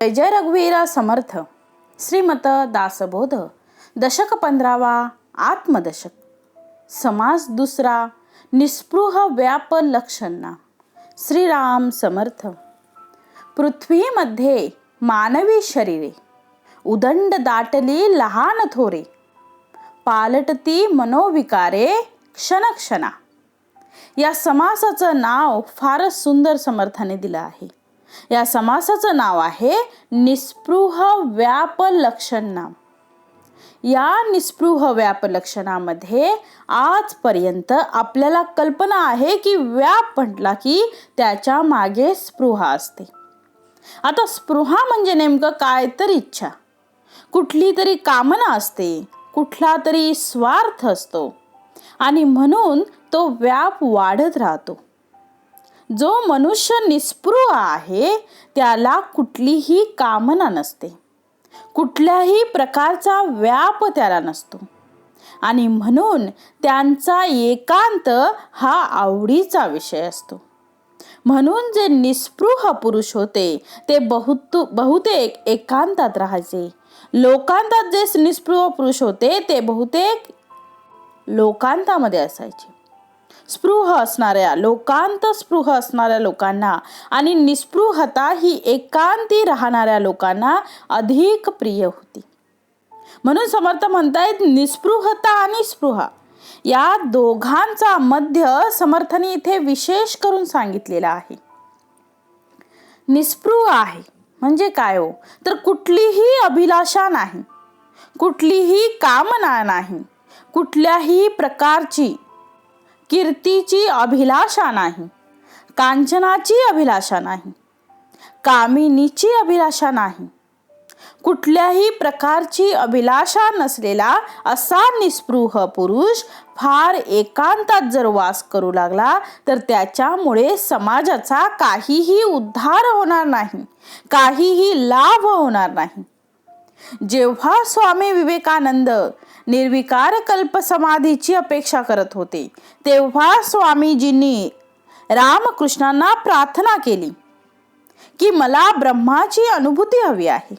जय जय रघुवीर समर्थ. श्रीमत दासबोध. दशक 15वा. आत्मदशक. समास दुसरा. निस्पृह व्याप लक्षणा. श्रीराम समर्थ. पृथ्वीमध्ये मानवी शरीरे उदंड दाटली लहान थोरे, पालटती मनोविकारे क्षणक्षणा. या समासाचं नाव फारच सुंदर समर्थाने दिलं आहे. या समासाचं नाव आहे निस्पृह व्याप लक्षणा. या निस्पृह व्याप लक्षणामध्ये आजपर्यंत आपल्याला कल्पना आहे की व्याप म्हटला की त्याच्या मागे स्पृहा असते. आता स्पृहा म्हणजे नेमकं काय? तर इच्छा, कुठली तरी कामना असते, कुठला तरी स्वार्थ असतो आणि म्हणून तो व्याप वाढत राहतो. जो मनुष्य निस्पृह आहे त्याला कुठलीही कामना नसते, कुठल्याही प्रकारचा व्याप त्याला नसतो आणि म्हणून त्यांचा एकांत हा आवडीचा विषय असतो. म्हणून जे निस्पृह पुरुष होते ते बहुतेक एकांतात राहायचे. लोकांतात जे निस्पृह पुरुष होते ते बहुतेक लोकांतामध्ये असायचे. स्पृह असणाऱ्या स्पृह असणाऱ्या लोकांना आणि निस्पृहता ही एकांती राहणाऱ्या लोकांना अधिक प्रिय होती. म्हणून समर्थ म्हणतायत निस्पृहता आणि स्पृहा या दोघांचा मध्य समर्थाने इथे विशेष करून सांगितलेला आहे. निस्पृह आहे म्हणजे काय हो? तर कुठलीही अभिलाषा नाही, कुठलीही कामना नाही, कुठल्याही प्रकारची कीर्तीची अभिलाषा नाही, कांचनाची अभिलाषा नाही, कामिनीची अभिलाषा नाही, कुठल्याही प्रकारची अभिलाषा नसलेला असा निस्पृह पुरुष फार एकांतात जर वास करू लागला तर त्याच्यामुळे समाजाचा काहीही उद्धार होणार नाही, काहीही लाभ होणार नाही. जेव्हा स्वामी विवेकानंद निर्विकार कल्प समाधीची अपेक्षा करत होते तेव्हा स्वामीजींनी रामकृष्णांना प्रार्थना केली की मला ब्रह्माची अनुभूती हवी आहे,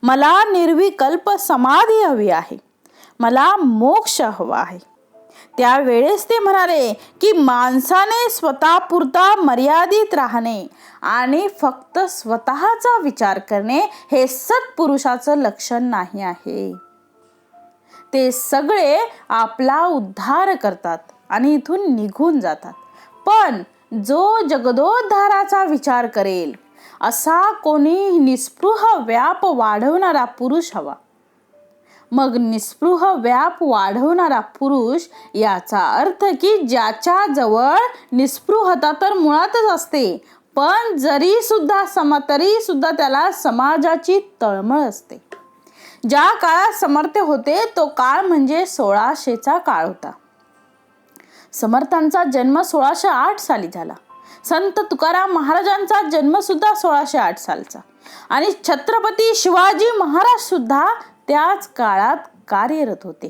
मला निर्विकल्प समाधी हवी आहे, मला मोक्ष हवा आहे. त्यावेळेस ते म्हणाले की माणसाने स्वतःपुरता मर्यादित राहणे आणि फक्त स्वतःचा विचार करणे हे सत्पुरुषाचं लक्षण नाही आहे. ते सगळे आपला उद्धार करतात आणि इथून निघून जातात. पण जो जगदोद्धाराचा विचार करेल असा कोणी निस्पृह व्याप वाढवणारा पुरुष हवा. मग निस्पृह व्याप वाढवणारा पुरुष याचा अर्थ की ज्याच्या जवळ निस्पृहता तर मुळातच असते, पण तरी सुद्धा त्याला समाजाची तळमळ असते. ज्या काळात समर्थ होते तो काळ म्हणजे 1600चा काळ होता. समर्थांचा जन्म 1608 साली झाला. संत तुकाराम महाराजांचा जन्म सुद्धा 1608 सालचा आणि छत्रपती शिवाजी महाराज सुद्धा त्याच काळात कार्यरत होते.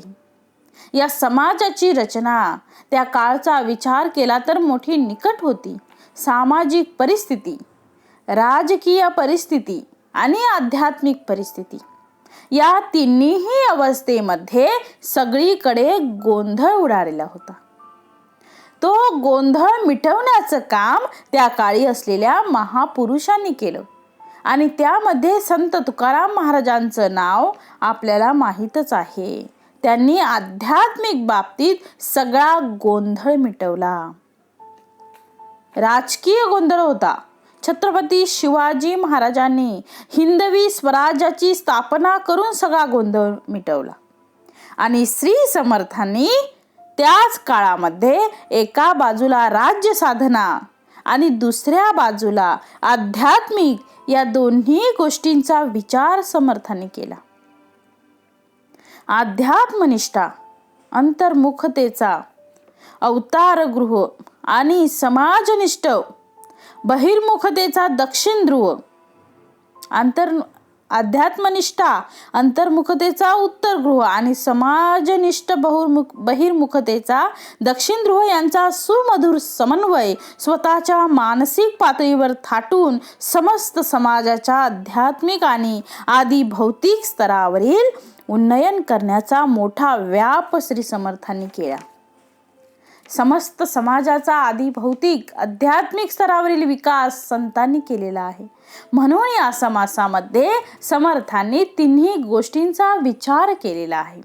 या समाजाची रचना त्या काळचा विचार केला तर मोठी निकट होती. सामाजिक परिस्थिती, राजकीय परिस्थिती आणि आध्यात्मिक परिस्थिती या तिन्ही अवस्थेमध्ये सगळीकडे गोंधळ उडालेला होता. तो गोंधळ मिटवण्याचं काम त्या काळी असलेल्या महापुरुषांनी केलं आणि त्यामध्ये संत तुकाराम महाराजांचं नाव आपल्याला माहीतच आहे. त्यांनी आध्यात्मिक बाबतीत सगळा गोंधळ मिटवला. राजकीय गोंधळ होता. छत्रपती शिवाजी महाराजांनी हिंदवी स्वराज्याची स्थापना करून सगळा गोंधळ मिटवला आणि श्री समर्थांनी त्याच काळामध्ये एका बाजूला राज्य साधना आणि दुसऱ्या बाजूला आध्यात्मिक या दोन्ही गोष्टींचा विचार समर्थांनी केला. अध्यात्मनिष्ठा, अंतर्मुखतेचा अवतार गृह आणि समाजनिष्ठ बहिर्मुखतेचा दक्षिण ध्रुव, अध्यात्मनिष्ठा अंतर्मुखतेचा उत्तर ध्रुव आणि समाजनिष्ठ बहिर्मुखतेचा दक्षिण ध्रुव यांचा सुमधुर समन्वय स्वतःच्या मानसिक पातळीवर थाटून समस्त समाजाच्या आध्यात्मिक आणि आदी भौतिक स्तरावरील उन्नयन करण्याचा मोठा व्याप श्री समर्थांनी केला. समस्त समाजाचा आदी भौतिक आध्यात्मिक स्तरावरील विकास संतांनी केलेला आहे. म्हणून या समासामध्ये समर्थांनी तिन्ही गोष्टींचा विचार केलेला आहे.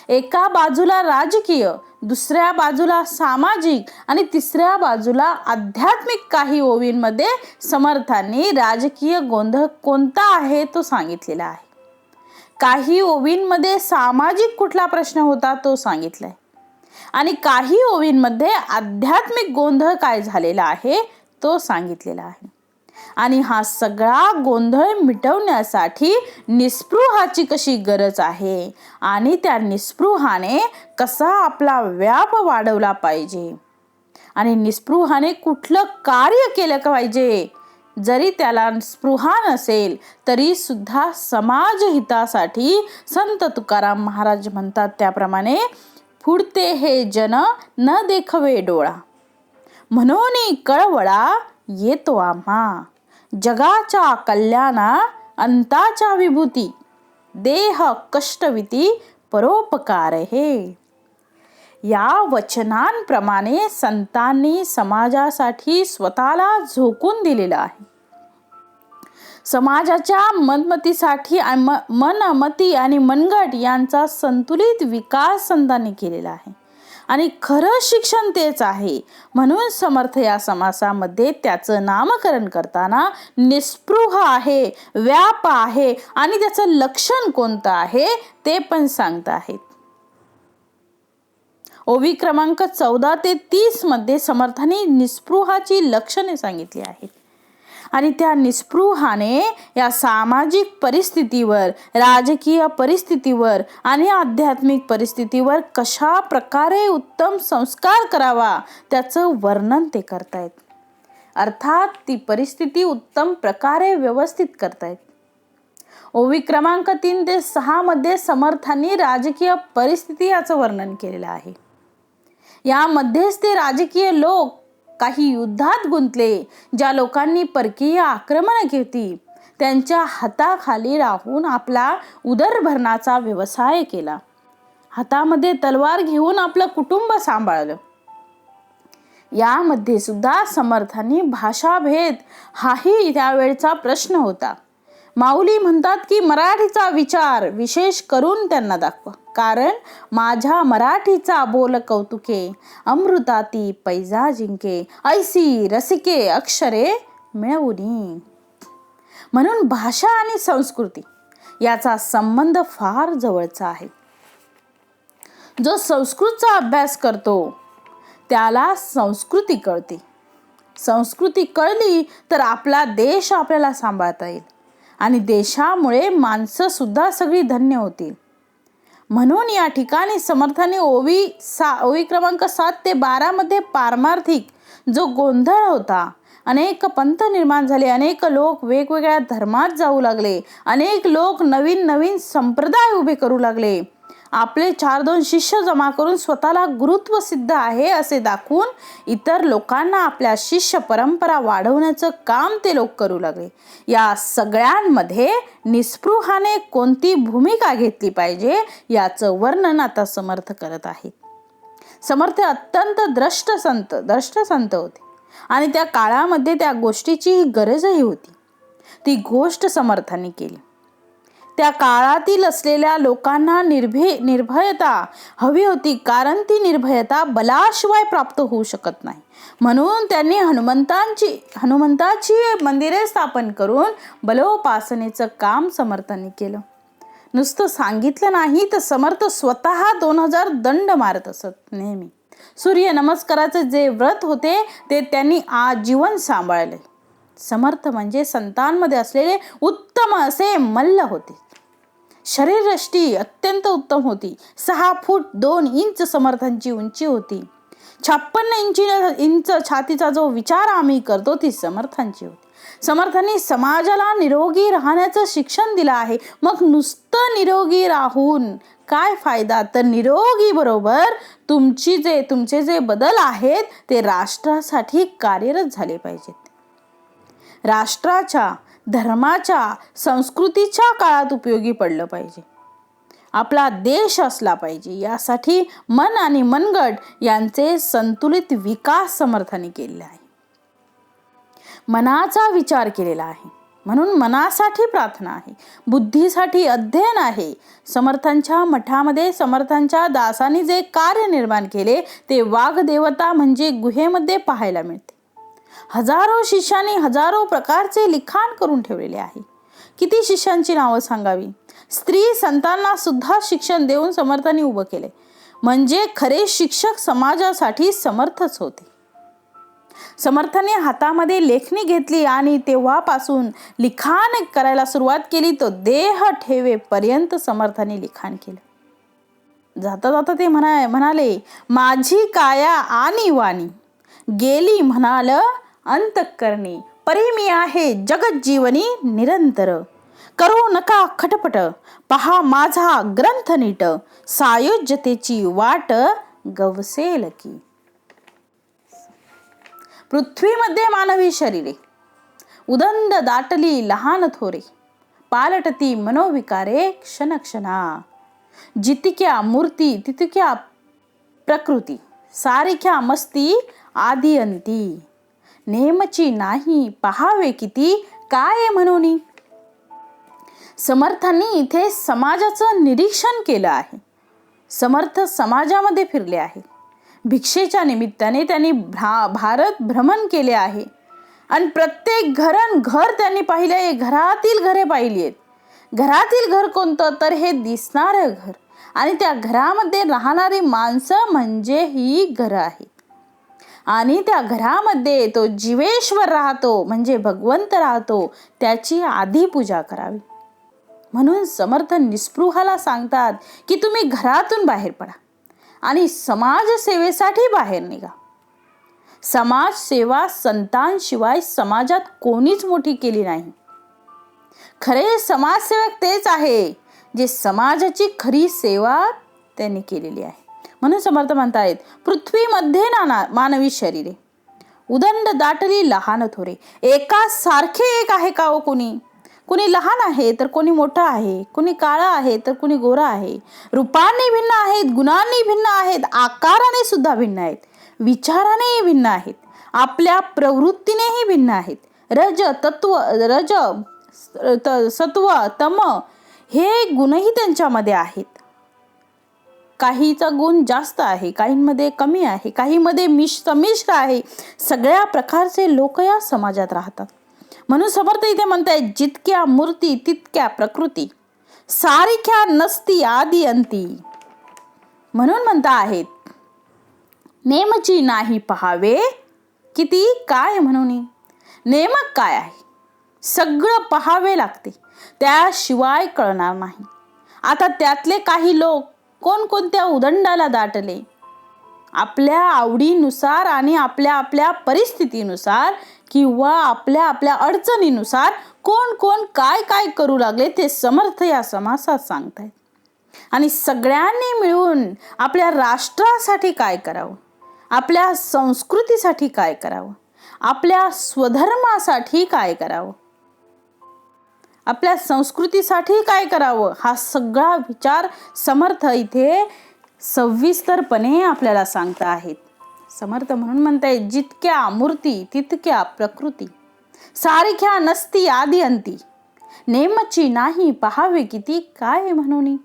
एका बाजूला राजकीय, दुसऱ्या बाजूला सामाजिक आणि तिसऱ्या बाजूला आध्यात्मिक काही ओवींमध्ये समर्थांनी राजकीय गोंधळ कोणता आहे तो सांगितलेला आहे. काही ओवींमध्ये सामाजिक कुठला प्रश्न होता तो सांगितलाय आणि काही ओवींमध्ये आध्यात्मिक गोंधळ काय झालेला आहे तो सांगितलेला आहे. आणि हा सगळा गोंधळ मिटवण्यासाठी निस्पृहाची कशी गरज आहे आणि त्या निस्पृहाने कसा आपला व्याप वाढवला पाहिजे आणि निस्पृहाने कुठलं कार्य केलं पाहिजे, जरी त्याला स्पृहा नसेल तरी सुद्धा समाज हितासाठी संत तुकाराम महाराज म्हणतात त्याप्रमाणे फुडते हे जन न देखवे डोळा, म्हणून कळवळा येतो आम्हा, जगाच्या कल्याणा अंताच्या विभूती, देह कष्टविती परोपकार हे. या वचनांप्रमाणे संतांनी समाजासाठी स्वतःला झोकून दिलेलं आहे. समाजाच्या मनमतीसाठी मनमती आणि मनगट यांचा संतुलित विकास संतांनी केलेला आहे आणि खरं शिक्षण तेच आहे. म्हणून समर्थ या समासामध्ये त्याचं नामकरण करताना निस्पृह आहे, व्याप आहे आणि त्याचं लक्षण कोणतं आहे ते पण सांगत आहेत. ओवी क्रमांक 14 ते 30 मध्ये समर्थांनी निस्पृहाची लक्षणे सांगितली आहेत आणि त्या निस्पृहाने या सामाजिक परिस्थितीवर, राजकीय परिस्थितीवर आणि आध्यात्मिक परिस्थितीवर कशा प्रकारे उत्तम संस्कार करावा त्याचं वर्णन ते करतायत. अर्थात ती परिस्थिती उत्तम प्रकारे व्यवस्थित करतायत. ओवी क्रमांक 3 ते 6 मध्ये समर्थांनी राजकीय परिस्थिती याचं वर्णन केलेलं आहे. यामध्येच ते राजकीय लोक काही युद्धात गुंतले, ज्या लोकांनी परकीय आक्रमण केली त्यांच्या हाताखाली राहून आपला उदरभरणाचा व्यवसाय केला, हातामध्ये तलवार घेऊन आपलं कुटुंब सांभाळलं. यामध्ये सुद्धा समर्थांनी भाषाभेद हाही त्यावेळचा प्रश्न होता. माऊली म्हणतात की मराठीचा विचार विशेष करून त्यांना दाखवा, कारण माझ्या मराठीचा बोल कौतुके, अमृताती पैजा जिंके, ऐसी रसिके अक्षरे मिळवुनी. म्हणून भाषा आणि संस्कृती याचा संबंध फार जवळचा आहे. जो संस्कृतचा अभ्यास करतो त्याला संस्कृती कळते. संस्कृती कळली तर आपला देश आपल्याला सांभाळता येईल आणि देशामुळे माणसं सुद्धा सगळी धन्य होतील. म्हणून या ठिकाणी समर्थांनी ओवी क्रमांक 7 ते 12 मध्ये पारमार्थिक जो गोंधळ होता, अनेक पंथ निर्माण झाले, अनेक लोक वेगवेगळ्या धर्मात जाऊ लागले, अनेक लोक नवीन नवीन संप्रदाय उभे करू लागले, आपले 4-2 शिष्य जमा करून स्वतःला गुरुत्व सिद्ध आहे असे दाखवून इतर लोकांना आपल्या शिष्य परंपरा वाढवण्याचं काम ते लोक करू लागले. या सगळ्यांमध्ये निस्पृहाने कोणती भूमिका घेतली पाहिजे याचं वर्णन आता समर्थ करत आहेत. समर्थ अत्यंत द्रष्ट संत होते आणि त्या काळामध्ये त्या गोष्टीची गरजही होती. ती गोष्ट समर्थांनी केली. त्या काळातील असलेल्या लोकांना निर्भयता हवी होती, कारण ती निर्भयता बलाशिवाय प्राप्त होऊ शकत नाही. म्हणून त्यांनी हनुमंताची मंदिरे स्थापन करून बलोपासनेचं काम समर्थांनी केलं. नुसतं सांगितलं नाही तर समर्थ स्वतः 2000 दंड मारत असत. नेहमी सूर्य नमस्काराचे जे व्रत होते ते त्यांनी आजीवन सांभाळले. समर्थ म्हणजे संतांमध्ये असलेले उत्तम असे मल्ल होते. शरीरयष्टी अत्यंत उत्तम होती. 6 फूट 2 इंच समर्थांची उंची होती. 56 इंच छातीचा जो विचार आम्ही करतो ती समर्थांची होती. समर्थांनी समाजाला निरोगी राहण्याचं शिक्षण दिलं आहे. मग नुसतं निरोगी राहून काय फायदा? तर निरोगी बरोबर तुमचे जे बदल आहेत ते राष्ट्रासाठी कार्यरत झाले पाहिजेत. राष्ट्राच्या, धर्माच्या, संस्कृतीच्या काळात उपयोगी पडलं पाहिजे. आपला देश असला पाहिजे. यासाठी मन आणि मनगट यांचे संतुलित विकास समर्थांनी केलेला आहे. मनाचा विचार केलेला आहे म्हणून मनासाठी प्रार्थना आहे, बुद्धीसाठी अध्ययन आहे. समर्थांच्या मठामध्ये समर्थांच्या दासांनी जे कार्य निर्माण केले ते वाग्देवता म्हणजे गुहेमध्ये पाहायला मिळते. हजारो शिष्यांनी हजारो प्रकारचे लिखाण करून ठेवलेले आहे. किती शिष्यांची नावं सांगावी? स्त्री संतांना सुद्धा शिक्षण देऊन समर्थांनी उभं केले. म्हणजे खरे शिक्षक समाजासाठी समर्थच होते. समर्थांनी हातामध्ये लेखणी घेतली आणि तेव्हापासून लिखाण करायला सुरुवात केली. तो देह ठेवेपर्यंत समर्थांनी लिखाण केलं. जाता जाता ते म्हणाले, माझी काया आणि वाणी गेली म्हणाल अंतःकरणी, परी मी आहे जगज्जीवनी निरंतर. करू नका खटपट, पहा माझा ग्रंथ नीट, सायुज्यतेची वाट गवसेल की. पृथ्वीमध्ये मानवी शरीरे, उदंड दाटली लहान थोरे, पालटती मनोविकारे क्षणक्षणा. जितक्या मूर्ती तितक्या प्रकृती, सारिख्या मस्ती आदी अंती. नेमची नाही पहावे किती, काय म्हणून. समर्थांनी इथे समाजाचं निरीक्षण केलं आहे. समर्थ समाजामध्ये फिरले आहे. भिक्षेच्या निमित्ताने त्यांनी भारत भ्रमण केले आहे आणि प्रत्येक घर त्यांनी पाहिले. घरातील घरे पाहिली आहेत. घरातील घर कोणतं? तर हे दिसणारं घर आणि त्या घरामध्ये राहणारी माणसं म्हणजे ही घरं आहेत. आणि त्या घरामध्ये तो जीवेश्वर राहतो म्हणजे भगवंत राहतो. त्याची आधी पूजा करावी. म्हणून समर्थ निस्पृहाला सांगतात की तुम्ही घरातून बाहेर पडा आणि समाजसेवेसाठी बाहेर निघा. समाजसेवा संतांशिवाय समाजात कोणीच मोठी केली नाही. खरे समाजसेवक तेच आहे जे समाजाची खरी सेवा त्यांनी केलेली आहे. म्हणून समर्थ म्हणतायत, पृथ्वीमध्ये मानवी शरीरे, उदंड दाटली लहान थोरे. एका सारखे एक आहे का हो? कुणी लहान आहे तर कोणी मोठा आहे, कुणी काळा आहे तर कुणी गोरा आहे. रूपाने भिन्न आहेत, गुणांनी भिन्न आहेत, आकाराने सुद्धा भिन्न आहेत, विचारानेही भिन्न आहेत, आपल्या प्रवृत्तीनेही भिन्न आहेत. सत्व तम हे गुणही त्यांच्यामध्ये आहेत. काहीचा गुण जास्त आहे, काहींमध्ये कमी आहे, काहीमध्ये संमिश्र आहे. सगळ्या प्रकारचे लोक या समाजात राहतात. म्हणून समर्थ इथे म्हणतायत, जितक्या मूर्ती तितक्या प्रकृती, सारिख्या नसती आदी अंती. म्हणून म्हणता आहेत, नेमची नाही पहावे किती, काय म्हणून. नेमक काय आहे? सगळं पहावे लागते, त्याशिवाय कळणार नाही. आता त्यातले काही लोक कोणकोणत्या उदंडाला दाटले. आपल्या आवडीनुसार आणि आपल्या परिस्थितीनुसार किंवा आपल्या अडचणीनुसार कोण काय करू लागले ते समर्थ या समासात सांगतायत. आणि सगळ्यांनी मिळून आपल्या राष्ट्रासाठी काय करावं, आपल्या संस्कृतीसाठी काय करावं, आपल्या स्वधर्मासाठी काय करावं, आपल्या संस्कृतीसाठी काय करावं, हा सगळा विचार समर्थ इथे सविस्तरपणे आपल्याला सांगता आहेत. समर्थ म्हणून म्हणताय, जितक्या मूर्ती तितक्या प्रकृती, सारिख्या नसती आदी अंती. नेमची नाही पहावे किती, काय म्हणून.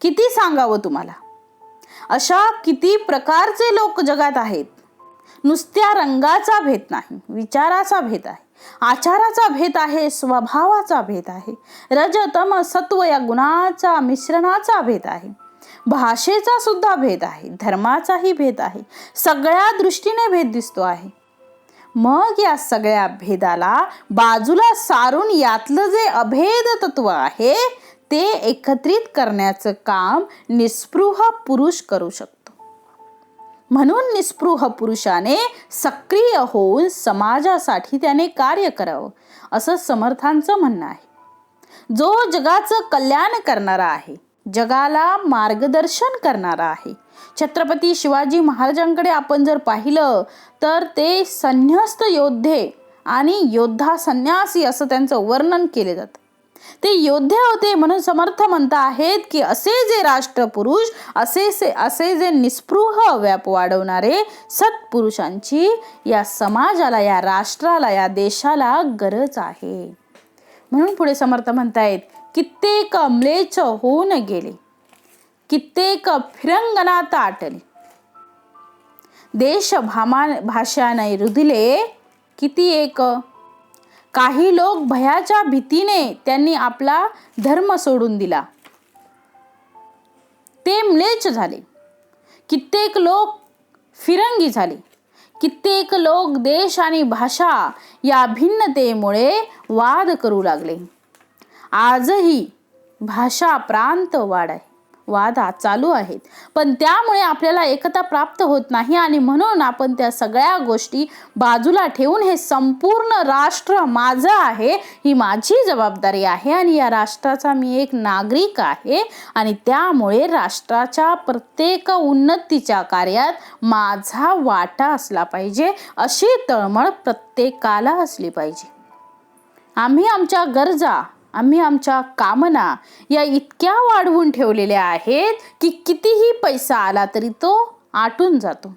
किती सांगावं तुम्हाला. अशा किती प्रकारचे लोक जगात आहेत. नुसत्या रंगाचा भेद नाही, विचाराचा भेद आहे, आचाराचा भेद आहे, स्वभावाचा भेद आहे, रज तम सत्व या गुणाचा मिश्रणाचा भेद आहे, भाषेचा सुद्धा भेद आहे, धर्माचाही भेद आहे. सगळ्या दृष्टीने भेद दिसतो आहे. मग या सगळ्या भेदाला बाजूला सारून यातलं जे अभेद तत्व आहे ते एकत्रित करण्याचं काम निस्पृह पुरुष करू शकतो. म्हणून निस्पृह पुरुषाने सक्रिय होऊन समाजासाठी त्याने कार्य करावं, असं समर्थांचं म्हणणं आहे. जो जगाचं कल्याण करणारा आहे, जगाला मार्गदर्शन करणारा आहे. छत्रपती शिवाजी महाराजांकडे आपण जर पाहिलं तर ते संन्यस्त योद्धे आणि योद्धा संन्यासी असं त्यांचं वर्णन केले जातं. ते योद्धे होते म्हणून समर्थ म्हणत आहेत की असे जे राष्ट्रपुरुष, असे जे निस्पृह व्याप वाढवणारे सत्पुरुषांची या समाजाला, या राष्ट्राला, या देशाला गरज आहे. म्हणून पुढे समर्थ म्हणतायत, कित्येक म्लेच्छ होऊन गेले, कित्येक फिरंगणात आटले, देश भाषाने रुधिले किती एक. काही लोक भयाच्या भीतीने त्यांनी आपला धर्म सोडून दिला, ते म्लेच्छ झाले. कित्येक लोक फिरंगी झाले, कित्येक लोक देश आणि भाषा या भिन्नतेमुळे वाद करू लागले. आजही भाषा प्रांत वाद चालू आहेत, पण त्यामुळे आपल्याला एकता प्राप्त होत नाही. आणि म्हणून आपण त्या सगळ्या गोष्टी बाजूला ठेवून हे संपूर्ण राष्ट्र माझं आहे, ही माझी जबाबदारी आहे आणि या राष्ट्राचा मी एक नागरिक आहे आणि त्यामुळे राष्ट्राच्या प्रत्येक उन्नतीच्या कार्यात माझा वाटा असला पाहिजे, अशी तळमळ प्रत्येकाला असली पाहिजे. आम्ही आमच्या गरजा, आम्ही आमच्या कामना या इतक्या वाढवून ठेवलेल्या आहेत की कितीही पैसा आला तरी तो आटून जातो.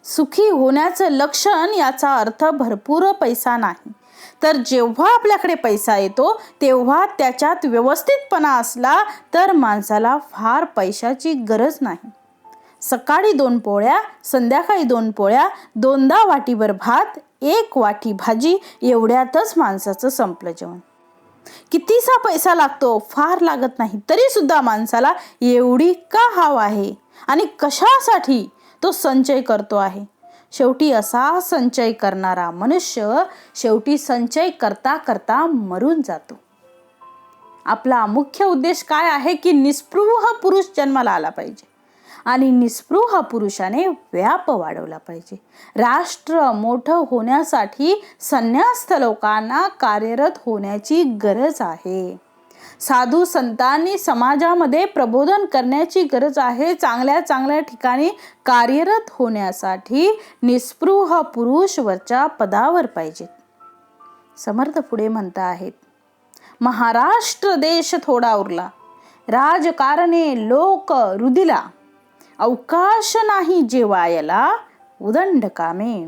सुखी होण्याचं लक्षण याचा अर्थ भरपूर पैसा नाही, तर जेव्हा आपल्याकडे पैसा येतो तेव्हा त्याच्यात व्यवस्थितपणा असला तर माणसाला फार पैशाची गरज नाही. सकाळी 2 पोळ्या, संध्याकाळी 2 पोळ्या, 2दा वाटीभर भात, 1 वाटी भाजी, एवढ्यातच माणसाचं संपलं जेवण. कितीसा पैसा लागतो, फार लागत नाही, तरी सुद्धा माणसाला एवढी का हवा आहे आणि कशासाठी तो संचय करतो आहे. शेवटी असा संचय करणारा मनुष्य शेवटी संचय करता करता मरून जातो. आपला मुख्य उद्देश काय आहे की निस्पृह पुरुष जन्माला आला पाहिजे आणि निस्पृह पुरुषाने व्याप वाढवला पाहिजे. राष्ट्र मोठं होण्यासाठी संन्यस्त लोकांना कार्यरत होण्याची गरज आहे. साधू संतांनी समाजामध्ये प्रबोधन करण्याची गरज आहे. चांगल्या चांगल्या ठिकाणी कार्यरत होण्यासाठी निस्पृह पुरुष वरच्या पदावर पाहिजेत. समर्थ पुढे म्हणत आहेत, महाराष्ट्र देश थोडा उरला, राजकारणे लोक रुदिला, अवकाश नाही जेवायला उदंड कामे.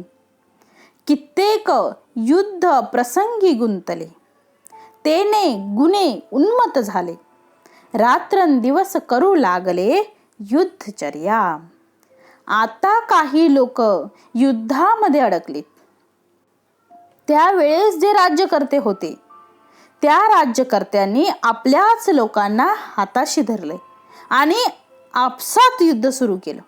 कित्येक युद्ध प्रसंगी गुंतले, तेने गुणे उन्मत झाले, रात्रंदिवस करू लागले युद्धचर्या. आता काही लोक युद्धामध्ये अडकलीत. त्यावेळेस जे राज्यकर्ते होते त्या राज्यकर्त्यांनी आपल्याच लोकांना हाताशी धरले आणि आपसात युद्ध सुरू केलं.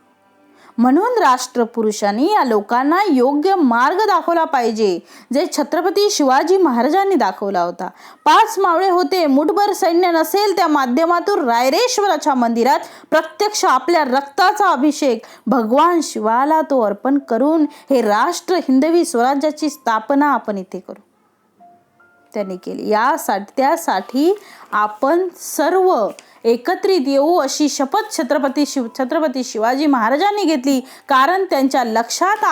म्हणून राष्ट्रपुरुषांनी या लोकांना योग्य मार्ग दाखवला पाहिजे, जे छत्रपती शिवाजी महाराजांनी दाखवला होता. 5 मावळे होते, मुठभर सैन्य नसेल, त्या माध्यमातून रायरेश्वराच्या मंदिरात प्रत्यक्ष आपल्या रक्ताचा अभिषेक भगवान शिवाला तो अर्पण करून हे राष्ट्र हिंदवी स्वराज्याची स्थापना आपण इथे करू. त्यांनी केली. त्यासाठी आपण सर्व एकत्रित येऊ अशी शपथ छत्रपती शिवाजी महाराजांनी घेतली. कारण त्यांच्या लक्षात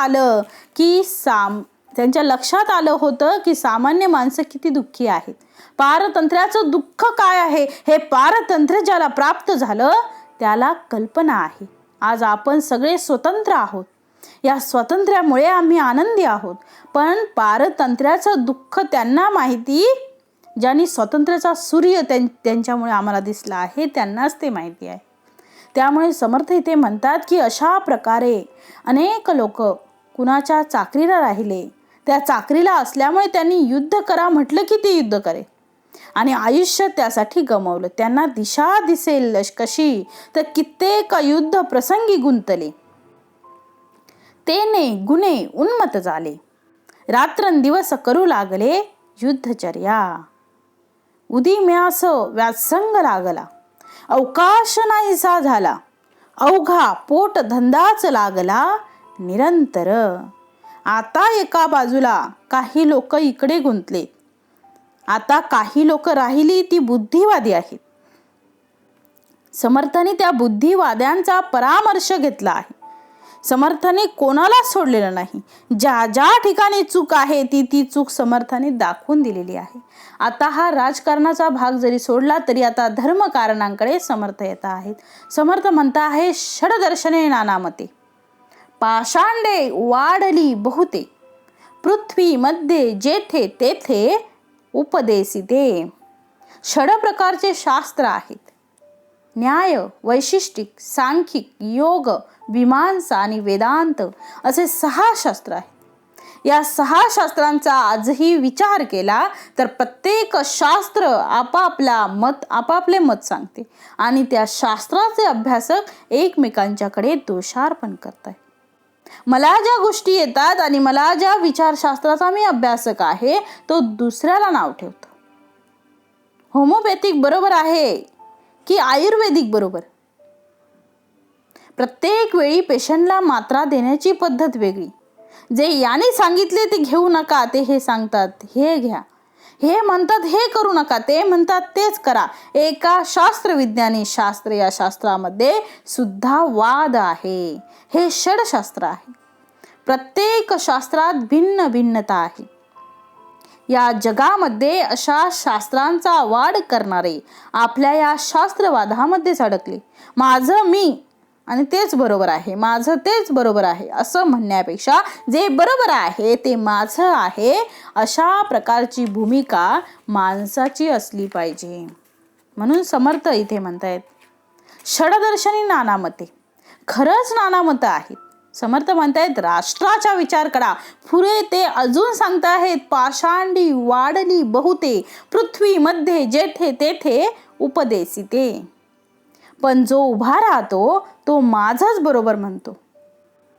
आलं होतं की सामान्य माणसं किती दुःखी आहेत. पारतंत्र्याचं दुःख काय आहे हे पारतंत्र्य ज्याला प्राप्त झालं त्याला कल्पना आहे. आज आपण सगळे स्वतंत्र आहोत, या स्वातंत्र्यामुळे आम्ही आनंदी आहोत. पण पारतंत्र्याचं दुःख त्यांना माहिती, ज्यांनी स्वातंत्र्याचा सूर्य त्यांच्यामुळे आम्हाला दिसला आहे, त्यांनाच ते माहिती आहे. त्यामुळे समर्थ इथे म्हणतात की अशा प्रकारे अनेक लोक कुणाच्या चाकरीला राहिले, त्या चाकरीला असल्यामुळे त्यांनी युद्ध करा म्हटलं की ते युद्ध करे आणि आयुष्य त्यासाठी गमावलं. त्यांना दिशा दिसेल कशी, तर कित्येक युद्ध प्रसंगी गुंतले, तेने गुणे उन्मत झाले, रात्रंदिवस करू लागले युद्धचर्या. उदिम्यास व्यासंग लागला, अवकाश नाहीसा झाला, अवघा पोट धंदाच लागला निरंतर. आता एका बाजूला काही लोक इकडे गुंतले, आता काही लोक राहिली ती बुद्धिवादी आहेत. समर्थाने त्या बुद्धिवाद्यांचा परामर्श घेतला आहे. समर्थाने कोणालाच सोडलेलं नाही. ज्या ज्या ठिकाणी चूक आहे ती चूक समर्थाने दाखवून दिलेली आहे. आता हा राजकारणाचा भाग जरी सोडला तरी आता धर्मकारणांकडे समर्थ येत आहेत. समर्थ म्हणता आहे, षडदर्शने नानामते पाषांडे वाढली बहुते, पृथ्वी मध्ये जेथे तेथे उपदेसिते. षड प्रकारचे शास्त्र आहेत. न्याय, वैशिष्टिक, सांख्यिक, योग, मीमांसा आणि वेदांत असे 6 शास्त्र आहेत. या 6 शास्त्रांचा आजही विचार केला तर प्रत्येक शास्त्र आपापले मत सांगते आणि त्या शास्त्राचे अभ्यासक एकमेकांच्याकडे दोषारोपण करतात. मला ज्या गोष्टी येतात आणि मला ज्या विचारशास्त्राचा मी अभ्यासक आहे तो दुसऱ्याला नाव ठेवतो. होमिओपॅथिक बरोबर आहे की आयुर्वेदिक बरोबर? प्रत्येक वेळी पेशंटला मात्रा देण्याची पद्धत वेगळी. जे याने सांगितले ते घेऊ नका ते हे सांगतात हे घ्या, हे म्हणतात हे करू नका ते म्हणतात तेच करा. एका शास्त्रविज्ञानी शास्त्र या शास्त्रामध्ये सुद्धा वाद आहे. हे षडशास्त्र आहे. प्रत्येक शास्त्रात भिन्न भिन्नता आहे. या जगामध्ये अशा शास्त्रांचा वाद करणारे आपल्या या शास्त्रवादामध्येच अडकले. माझं मी आणि तेच बरोबर आहे, माझं तेच बरोबर आहे असं म्हणण्यापेक्षा जे बरोबर आहे ते माझं आहे अशा प्रकारची भूमिका माणसाची असली पाहिजे. म्हणून समर्थ इथे म्हणतायत षडदर्शनी नाना मते. खरंच नाना मतं आहेत. समर्थ म्हणतायत राष्ट्राचा विचार करा. पुढे ते अजून सांगताहेत पाषांडी वाढली बहुते, पृथ्वी मध्ये जेथे तेथे उपदेसिते. पण जो उभा राहतो तो माझाच बरोबर म्हणतो.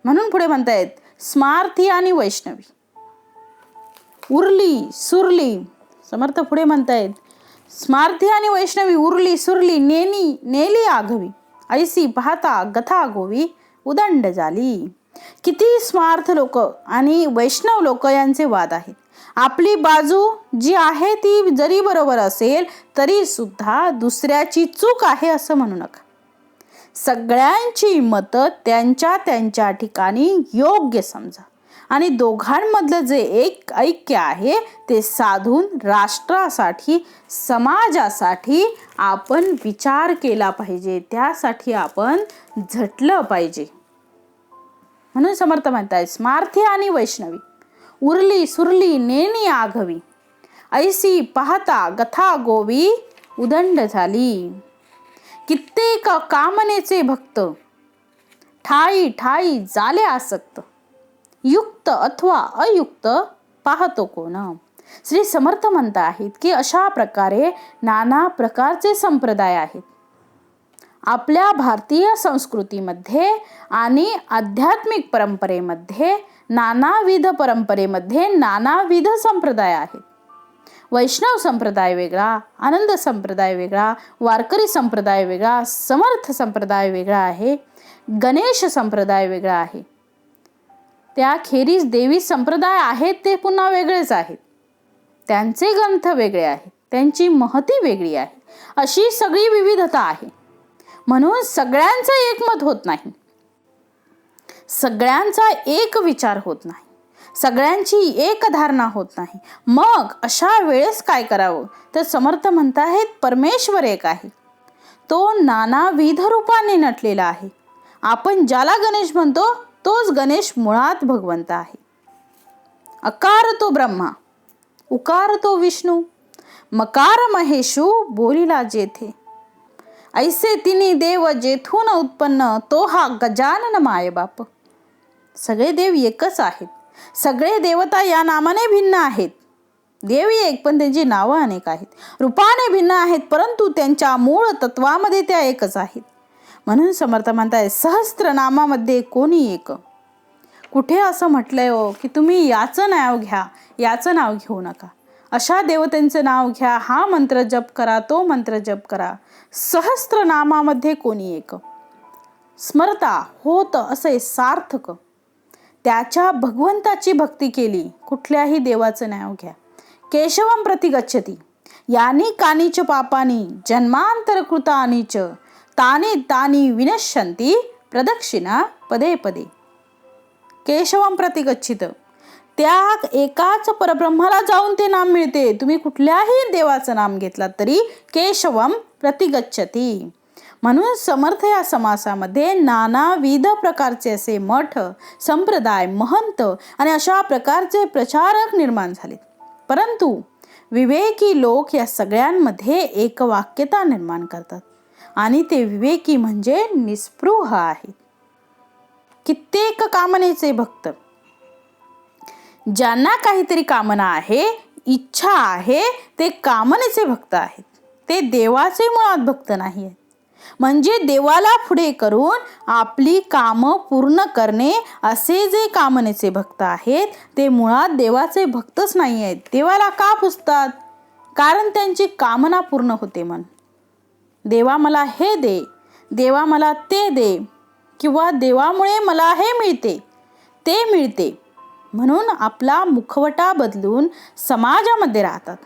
म्हणून पुढे म्हणतायत स्मार्थी आणि वैष्णवी उरली सुरली. समर्थ पुढे म्हणतायत स्मार्थी आणि वैष्णवी उरली सुरली नेली आघवी, ऐसी पाहता गथा गोवी उदंड झाली. किती स्मार्थ लोक आणि वैष्णव लोक यांचे वाद आहेत. आपली बाजू जी आहे ती जरी बरोबर असेल तरी सुद्धा दुसऱ्याची चूक आहे असं म्हणू नका. सगळ्यांची मतं त्यांच्या त्यांच्या ठिकाणी योग्य समजा आणि दोघांमधलं जे एक ऐक्य आहे ते साधून राष्ट्रासाठी समाजासाठी आपण विचार केला पाहिजे. त्यासाठी आपण झटलं पाहिजे. म्हणून समर्थ म्हणताय स्मार्थी आणि वैष्णवी उरली सुरली नेणी आघवी, ऐसी पाहता गथा गोवी उदंड झाली. कित्येक कामनेचे भक्त ठाई ठाई झाले आसक्त, युक्त अथवा अयुक्त पाहतो कोण. श्री समर्थ म्हणत आहेत की अशा प्रकारे नाना प्रकारचे संप्रदाय आहेत. आपल्या भारतीय संस्कृतीमध्ये आणि आध्यात्मिक परंपरेमध्ये नानाविध परंपरेमध्ये नानाविध संप्रदाय आहेत. वैष्णव संप्रदाय वेगळा, आनंद संप्रदाय वेगळा, वारकरी संप्रदाय वेगळा, समर्थ संप्रदाय वेगळा आहे, गणेश संप्रदाय वेगळा आहे. त्याखेरीज देवी संप्रदाय आहेत ते पुन्हा वेगळेच आहेत. त्यांचे ग्रंथ वेगळे आहेत, त्यांची महती वेगळी आहे. अशी सगळी विविधता आहे. म्हणून सगळ्यांचं एकमत होत नाही, सगळ्यांचा एक विचार होत नाही, सगळ्यांची एक धारणा होत नाही. मग अशा वेळेस काय करावं तर समर्थ म्हणताहेत परमेश्वर एक आहे. तो नानाविध रूपाने नटलेला आहे. आपण ज्याला गणेश म्हणतो तोच गणेश मुळात भगवंत आहे. अकार तो ब्रह्मा, उकार तो विष्णू, मकार महेशू बोलिला जेथे, ऐसे तिन्ही देव जेथून उत्पन्न तो हा गजानन मायबाप. सगळे देव एकच आहेत. सगळे देवता या नामाने भिन्न आहेत. देव एक पण त्यांची नावं अनेक आहेत. रूपाने भिन्न आहेत परंतु त्यांच्या मूळ तत्वामध्ये त्या एकच आहेत. म्हणून समर्थ म्हणताय सहस्त्र नामामध्ये कोणी एक. कुठे असं म्हटलंय हो की तुम्ही याचं नाव घ्या याचं नाव घेऊ नका, अशा देवतेंचं नाव घ्या, हा मंत्र जप करा तो मंत्र जप करा. सहस्त्र नामामध्ये कोणी एक. स्मरता होत असे सार्थक. त्याच्या भगवंताची भक्ती केली, कुठल्याही देवाचं नाव घ्या. केशवम प्रति गच्छती यानी कानीच पापानी जन्मांतर कृतानीच तानी तानी विनश्यंती प्रदक्षिणा पदे पदे. केशवम प्रति गच्छित, त्या एकाच परब्रह्माला जाऊन ते नाम मिळते. तुम्ही कुठल्याही देवाचं नाम घेतलात तरी केशवम प्रति गच्छती. म्हणून समर्थ या समासामध्ये नानाविध प्रकारचे असे मठ, संप्रदाय, महंत आणि अशा प्रकारचे प्रचारक निर्माण झालेत. परंतु विवेकी लोक या सगळ्यांमध्ये एकवाक्यता निर्माण करतात आणि ते विवेकी म्हणजे निस्पृह आहेत. कित्येक कामनेचे भक्त, ज्यांना काहीतरी कामना आहे, इच्छा आहे, ते कामनेचे भक्त आहेत. ते देवाचे मुळात भक्त नाही आहेत. म्हणजे देवाला पुढे करून आपली कामं पूर्ण करणे असे जे कामनेचे भक्त आहेत ते मुळात देवाचे भक्तच नाही आहेत. देवाला का पुजतात? कारण त्यांची कामना पूर्ण होते. मन देवा मला हे दे, देवा मला ते दे, किंवा देवामुळे मला हे मिळते ते मिळते, म्हणून आपला मुखवटा बदलून समाजामध्ये राहतात.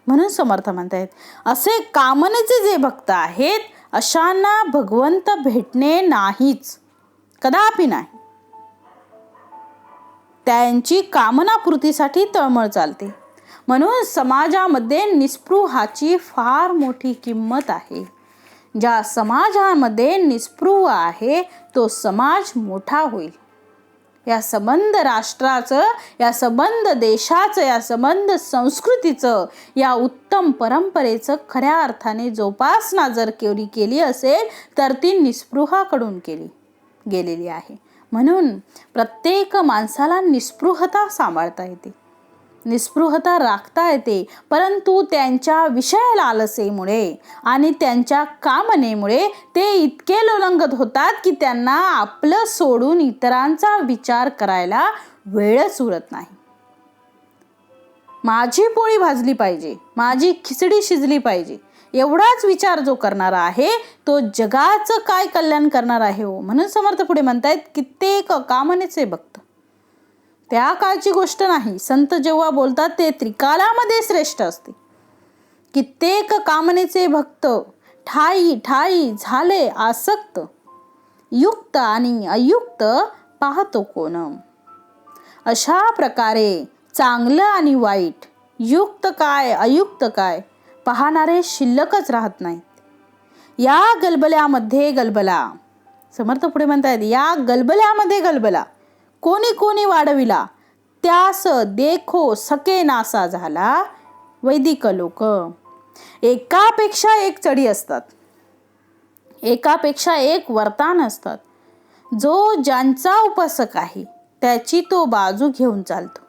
म्हणून समर्थ म्हणतात असे कामनेचे जे भक्त आहेत अशांना भगवंत भेटणे नाहीच, कदापि नाही. त्यांची कामनापूर्तीसाठी तळमळ चालते. म्हणून समाजामध्ये निस्पृहाची फार मोठी किंमत आहे. ज्या समाजामध्ये निस्पृह आहे तो समाज मोठा होईल. या संबंध राष्ट्राचं, या संबंध देशाचं, या संबंध संस्कृतीचं, या उत्तम परंपरेचं खऱ्या अर्थाने जोपासना जर केली असेल तर ती निस्पृहाकडून केली गेलेली आहे. म्हणून प्रत्येक माणसाला निस्पृहता सांभाळता येते, निस्पृहता राखता येते. परंतु त्यांच्या विषय लालसेमुळे आणि त्यांच्या कामनेमुळे ते इतके लोलंगत होतात की त्यांना आपलं सोडून इतरांचा विचार करायला वेळच उरत नाही. माझी पोळी भाजली पाहिजे, माझी खिचडी शिजली पाहिजे, एवढाच विचार जो करणारा आहे तो जगाचं काय कल्याण करणार आहे हो. म्हणून समर्थ पुढे म्हणतायत कित्येक कामनेचे भक्त. त्या काळची गोष्ट नाही. संत जेव्हा बोलतात ते त्रिकालामध्ये श्रेष्ठ असते. कित्येक कामनेचे भक्त ठाई ठाई झाले आसक्त, युक्त आणि अयुक्त पाहतो कोण. अशा प्रकारे चांगलं आणि वाईट, युक्त काय अयुक्त काय पाहणारे शिल्लकच राहत नाहीत. या गलबल्यामध्ये गलबला, समर्थ पुढे म्हणतात या गलबल्यामध्ये गलबला कोणी कोणी वाढविला, त्यास देखो सके नासा झाला. वैदिक लोक एकापेक्षा एक चढी असतात, एकापेक्षा एक वरतान असतात. जो ज्यांचा उपासक आहे त्याची तो बाजू घेऊन चालतो.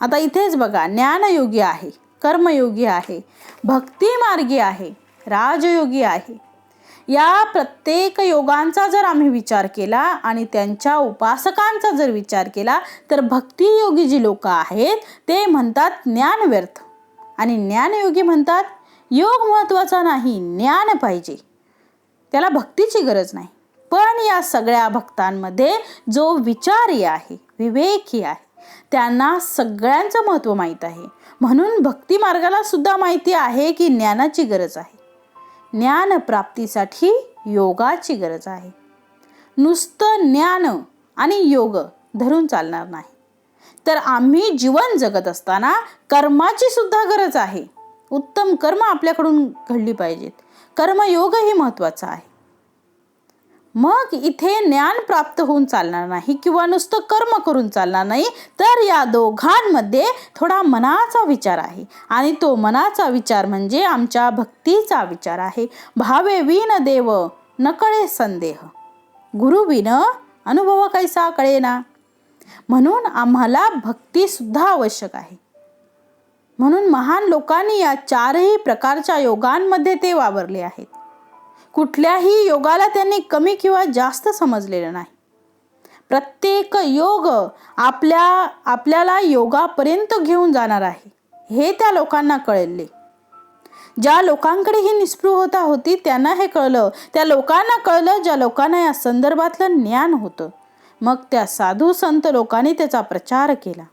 आता इथेच बघा, ज्ञानयोगी आहे, कर्मयोगी आहे, भक्ती मार्गी आहे, राजयोगी आहे. या प्रत्येक योगांचा जर आम्ही विचार केला आणि त्यांच्या उपासकांचा जर विचार केला तर भक्तियोगी जी लोक आहेत ते म्हणतात ज्ञान व्यर्थ, आणि ज्ञानयोगी म्हणतात योग महत्वाचा नाही, ज्ञान पाहिजे, त्याला भक्तीची गरज नाही. पण या सगळ्या भक्तांमध्ये जो विचारी आहे, विवेकी आहे, त्यांना सगळ्यांचं महत्त्व माहीत आहे. म्हणून भक्ती मार्गाला सुद्धा माहिती आहे की ज्ञानाची गरज आहे, ज्ञान प्राप्तीसाठी योगाची गरज आहे. नुसतं ज्ञान आणि योग धरून चालणार नाही. तर आम्ही जीवन जगत असताना कर्माची सुद्धा गरज आहे. उत्तम कर्म आपल्याकडून घडली पाहिजेत. कर्मयोगही महत्त्वाचा आहे. मग इथे ज्ञान प्राप्त होऊन चालणार नाही किंवा नुसतं कर्म करून चालणार नाही, तर या दोघांमध्ये थोडा मनाचा विचार आहे. आणि तो मनाचा विचार म्हणजे आमच्या भक्तीचा विचार आहे. भावे विन देव न कळे संदेह, गुरु विन अनुभव कैसा कळेना. म्हणून आम्हाला भक्ती सुद्धा आवश्यक आहे. म्हणून महान लोकांनी या चारही प्रकारच्या योगांमध्ये ते वावरले आहेत. कुठल्याही योगाला त्यांनी कमी किंवा जास्त समजलेलं नाही. प्रत्येक योग आपल्याला योगापर्यंत घेऊन जाणार आहे हे त्या लोकांना कळले. ज्या लोकांकडे ही निस्पृहता होती त्यांना हे कळलं, त्या लोकांना कळलं ज्या लोकांना या संदर्भातलं ज्ञान होतं. मग त्या साधू संत लोकांनी त्याचा प्रचार केला.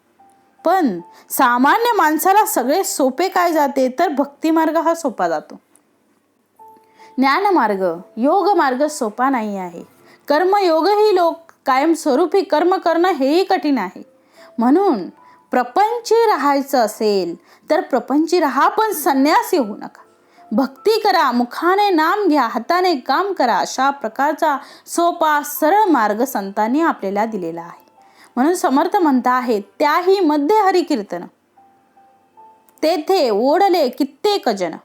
पण सामान्य माणसाला सगळे सोपे काय जाते तर भक्ती मार्ग हा सोपा जातो. ज्ञानमार्ग, योग मार्ग सोपा नाही आहे. कर्मयोगही लोक कायमस्वरूपी कर्म करणं हेही कठीण आहे. म्हणून प्रपंची राहायचं असेल तर प्रपंची राहा, पण संन्यासी होऊ नका. भक्ती करा, मुखाने नाम घ्या, हाताने काम करा. अशा प्रकारचा सोपा सरळ मार्ग संतांनी आपल्याला दिलेला आहे. म्हणून समर्थ म्हणता आहेत, त्याही मध्ये हरिकीर्तन तेथे ओढले कित्येक जन,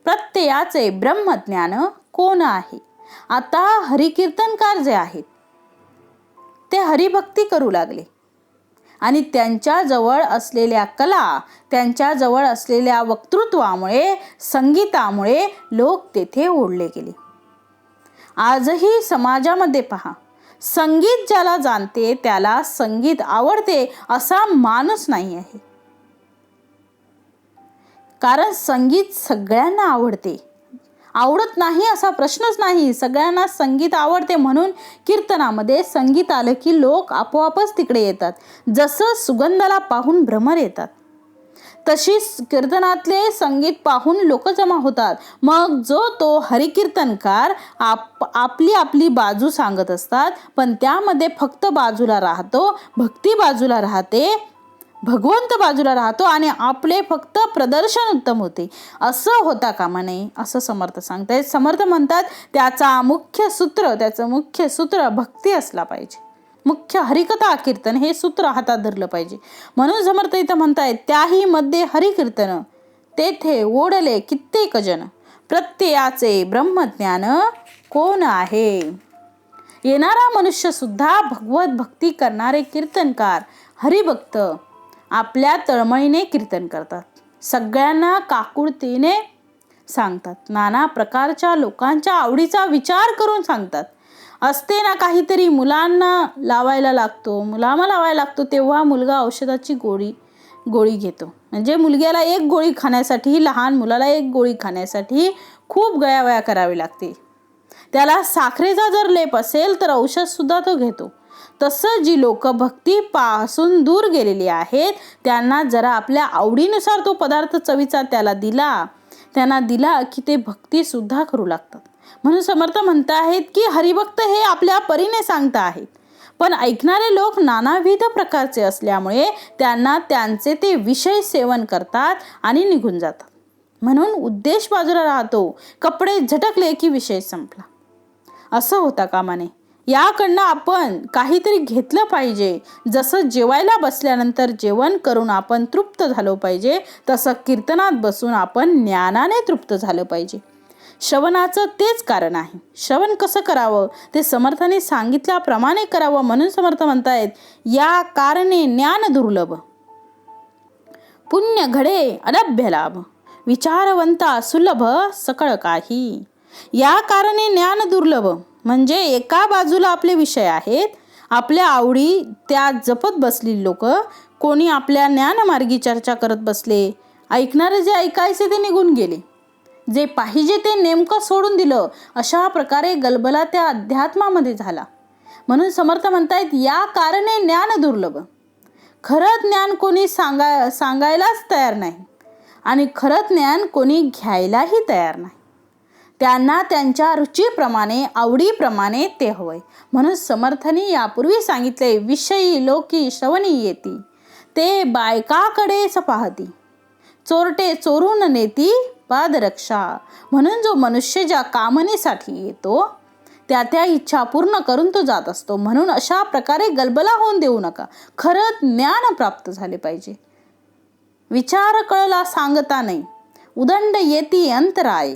प्रत्ययाचे ब्रह्मज्ञान कोण आहे. आता हरिकीर्तनकार जे आहेत ते हरिभक्ती करू लागले आणि त्यांच्या जवळ असलेल्या कला, त्यांच्या जवळ असलेल्या वक्तृत्वामुळे, संगीतामुळे लोक तेथे ओढले गेले. आजही समाजामध्ये पहा, संगीत ज्याला जाणते त्याला संगीत आवडते असा माणूस नाही आहे. कारण संगीत सगळ्यांना आवडते, आवडत नाही असा प्रश्नच नाही. सगळ्यांना संगीत आवडते. म्हणून कीर्तनामध्ये संगीत आलं की लोक आपोआपच तिकडे येतात. जसं सुगंधाला पाहून भ्रमर येतात, तशी कीर्तनातले संगीत पाहून लोक जमा होतात. मग जो तो हरिकीर्तनकार आपली आपली बाजू सांगत असतात, पण त्यामध्ये फक्त बाजूला राहतो, भक्ती बाजूला राहते, भगवंत बाजूला राहतो आणि आपले फक्त प्रदर्शन उत्तम होते. असं होता कामा नये असं समर्थ सांगतायत. समर्थ म्हणतात त्याचं मुख्य सूत्र भक्ती असला पाहिजे. मुख्य हरिकथा कीर्तन हे सूत्र हातात धरलं पाहिजे. म्हणून समर्थ इथं म्हणतायत, त्याही मध्ये हरिकीर्तन तेथे ओढले कित्येक जन, प्रत्ययाचे ब्रह्मज्ञान कोण आहे. येणारा मनुष्य सुद्धा भगवत भक्ती करणारे कीर्तनकार, हरिभक्त आपल्या तळमळीने कीर्तन करतात. सगळ्यांना काकुळतीने सांगतात. नाना प्रकारच्या लोकांच्या आवडीचा विचार करून सांगतात. असते ना काहीतरी मुलांना लावायला लागतो तेव्हा मुलगा औषधाची गोळी घेतो. म्हणजे मुलग्याला एक गोळी खाण्यासाठी, लहान मुलाला एक गोळी खाण्यासाठी खूप गयावया करावी लागते. त्याला साखरेचा जर लेप असेल तर औषध सुद्धा तो घेतो. तसं जी लोक भक्तीपासून दूर गेलेली आहेत त्यांना जरा आपल्या आवडीनुसार तो पदार्थ चवीचा त्यांना दिला की ते भक्ती सुद्धा करू लागतात. म्हणून समर्थ म्हणत आहेत की हरिभक्त हे आपल्या परीने सांगता आहेत, पण ऐकणारे लोक नानाविध प्रकारचे असल्यामुळे त्यांना त्यांचे ते विषय सेवन करतात आणि निघून जातात. म्हणून उद्देश बाजूला राहतो. कपडे झटकले की विषय संपला. असं होता कामा नये. याकडनं आपण काहीतरी घेतलं पाहिजे. जसं जेवायला बसल्यानंतर जेवण करून आपण तृप्त झालो पाहिजे, तसं कीर्तनात बसून आपण ज्ञानाने तृप्त झालं पाहिजे. श्रवणाचं तेच कारण आहे. श्रवण कसं करावं ते समर्थाने सांगितल्याप्रमाणे करावं. म्हणून समर्थ म्हणतायत, या कारणे ज्ञान दुर्लभ, पुण्य घडे अलभ्य लाभ, विचारवंता सुलभ सकळ काही. या कारणे ज्ञान दुर्लभ म्हणजे एका बाजूला आपले विषय आहेत, आपल्या आवडी त्या जपत बसलेली लोक, कोणी आपल्या ज्ञानमार्गी चर्चा करत बसले, ऐकणारे जे ऐकायचे ते निघून गेले, जे पाहिजे ते नेमकं सोडून दिलं. अशा प्रकारे गलबला त्या अध्यात्मामध्ये झाला. म्हणून समर्थ म्हणतायत, या कारणे ज्ञान दुर्लभ. खरं ज्ञान कोणी सांगायलाच तयार नाही आणि खरं ज्ञान कोणी घ्यायलाही तयार नाही. त्यांना त्यांच्या रुचीप्रमाणे, आवडीप्रमाणे ते हवंय. म्हणून समर्थांनी यापूर्वी सांगितले, विषयी लोकी श्रवणी येती, ते बायकाकडेच पाहती, चोरटे चोरून नेती पादरक्षा. म्हणून जो मनुष्य ज्या कामनेसाठी येतो त्या त्या इच्छा पूर्ण करून तो जात असतो. म्हणून अशा प्रकारे गलबला होऊन देऊ नका. खरं ज्ञान प्राप्त झाले पाहिजे. विचार कळला सांगता नाही, उदंड येती अंतराय,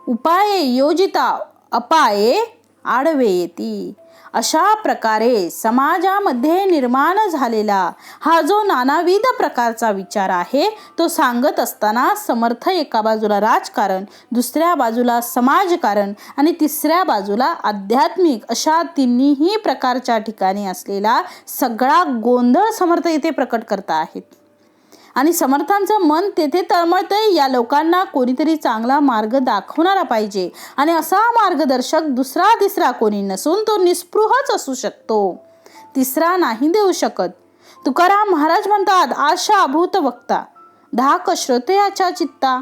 उपाये योजिता अपाये आडवे येती. अशा प्रकारे समाजामध्ये निर्माण झालेला हा जो नानाविध प्रकारचा विचार आहे तो सांगत असताना समर्थ एका बाजूला राजकारण, दुसऱ्या बाजूला समाजकारण आणि तिसऱ्या बाजूला आध्यात्मिक अशा तिन्ही प्रकारच्या ठिकाणी असलेला सगळा गोंधळ समर्थ इथे प्रकट करता आहेत. आणि समर्थांचं मन तेथे तळमळतंय, या लोकांना कोणीतरी चांगला मार्ग दाखवणारा पाहिजे. आणि असा मार्गदर्शक दुसरा तिसरा कोणी नसून तो निस्पृहच असू शकतो, तिसरा नाही देऊ शकत. तुकाराम महाराज म्हणतात, आशा अभूत वक्ता धाक श्रोतयाच्या चित्ता.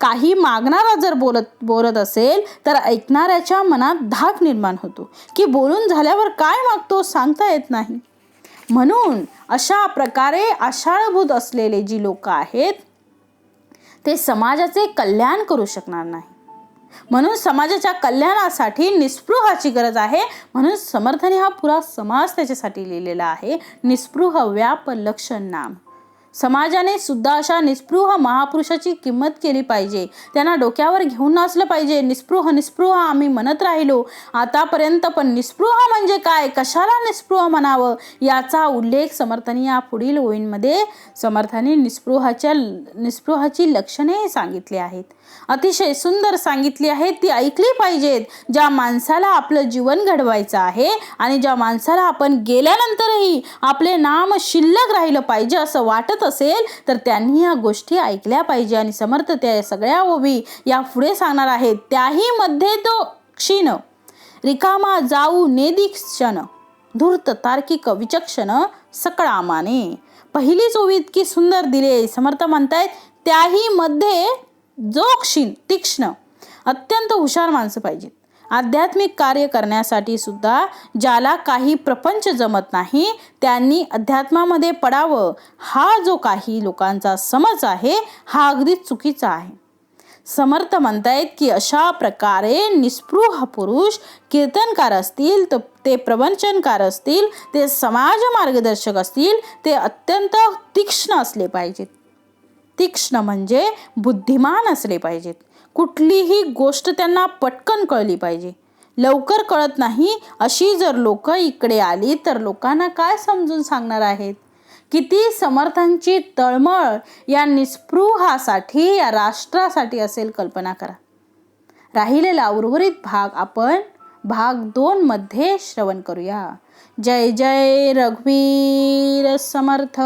काही मागणारा जर बोलत असेल तर ऐकणाऱ्याच्या मनात धाक निर्माण होतो की बोलून झाल्यावर काय मागतो सांगता येत नाही. म्हणून अशा प्रकारे आषाढभूत असलेले जी लोक आहेत ते समाजाचे कल्याण करू शकणार नाही. म्हणून समाजाच्या कल्याणासाठी निस्पृहाची गरज आहे. म्हणून समर्थाने हा पुरा समाज त्याच्यासाठी लिहिलेला आहे. निस्पृह व्याप लक्षण नाम. समाजाने सुद्धा अशा निस्पृह महापुरुषाची किंमत केली पाहिजे. त्यांना डोक्यावर घेऊन नाचलं पाहिजे. निस्पृह निस्पृह आम्ही म्हणत राहिलो आतापर्यंत, पण निस्पृह म्हणजे काय, कशाला निस्पृह म्हणावं याचा उल्लेख समर्थांनी या पुढील ओळींमध्ये समर्थांनी निस्पृहाची लक्षणे सांगितली आहेत. अतिशय सुंदर सांगितली आहेत, ती ऐकली पाहिजेत. ज्या माणसाला आपलं जीवन घडवायचं आहे आणि ज्या माणसाला आपण गेल्यानंतरही आपले नाम शिल्लक राहिलं पाहिजे असं वाटत असेल तर त्यांनी या गोष्टी ऐकल्या पाहिजे. आणि समर्थ त्या सगळ्या ओवी या पुढे सांगणार आहेत. त्याही मध्ये तो क्षीण रिकामा जाऊ नेदी क्षण धूर्त तार्किक विचक्षण सकळामाने. पहिलीच ओवी इतकी सुंदर दिली. समर्थ म्हणतायत त्याही मध्ये जो क्षीण तीक्ष्ण अत्यंत हुशार माणसं पाहिजेत. आध्यात्मिक कार्य करण्यासाठी सुद्धा ज्याला काही प्रपंच जमत नाही त्यांनी अध्यात्मामध्ये पडावं, हा जो काही लोकांचा समज आहे हा अगदी चुकीचा आहे. समर्थ म्हणतायत की अशा प्रकारे निस्पृह पुरुष कीर्तनकार असतील, तर ते प्रवचनकार असतील, ते समाज मार्गदर्शक असतील, ते अत्यंत तीक्ष्ण असले पाहिजेत. तीक्ष्ण म्हणजे बुद्धिमान असले पाहिजेत. कुठलीही गोष्ट त्यांना पटकन कळली पाहिजे. लवकर कळत नाही अशी जर लोक इकडे आली तर लोकांना काय समजून सांगणार आहेत. किती समर्थांची तळमळ या निस्पृहासाठी, या राष्ट्रासाठी असेल कल्पना करा. राहिलेला उर्वरित भाग आपण भाग 2 मध्ये श्रवण करूया. जय जय रघुवीर समर्थ.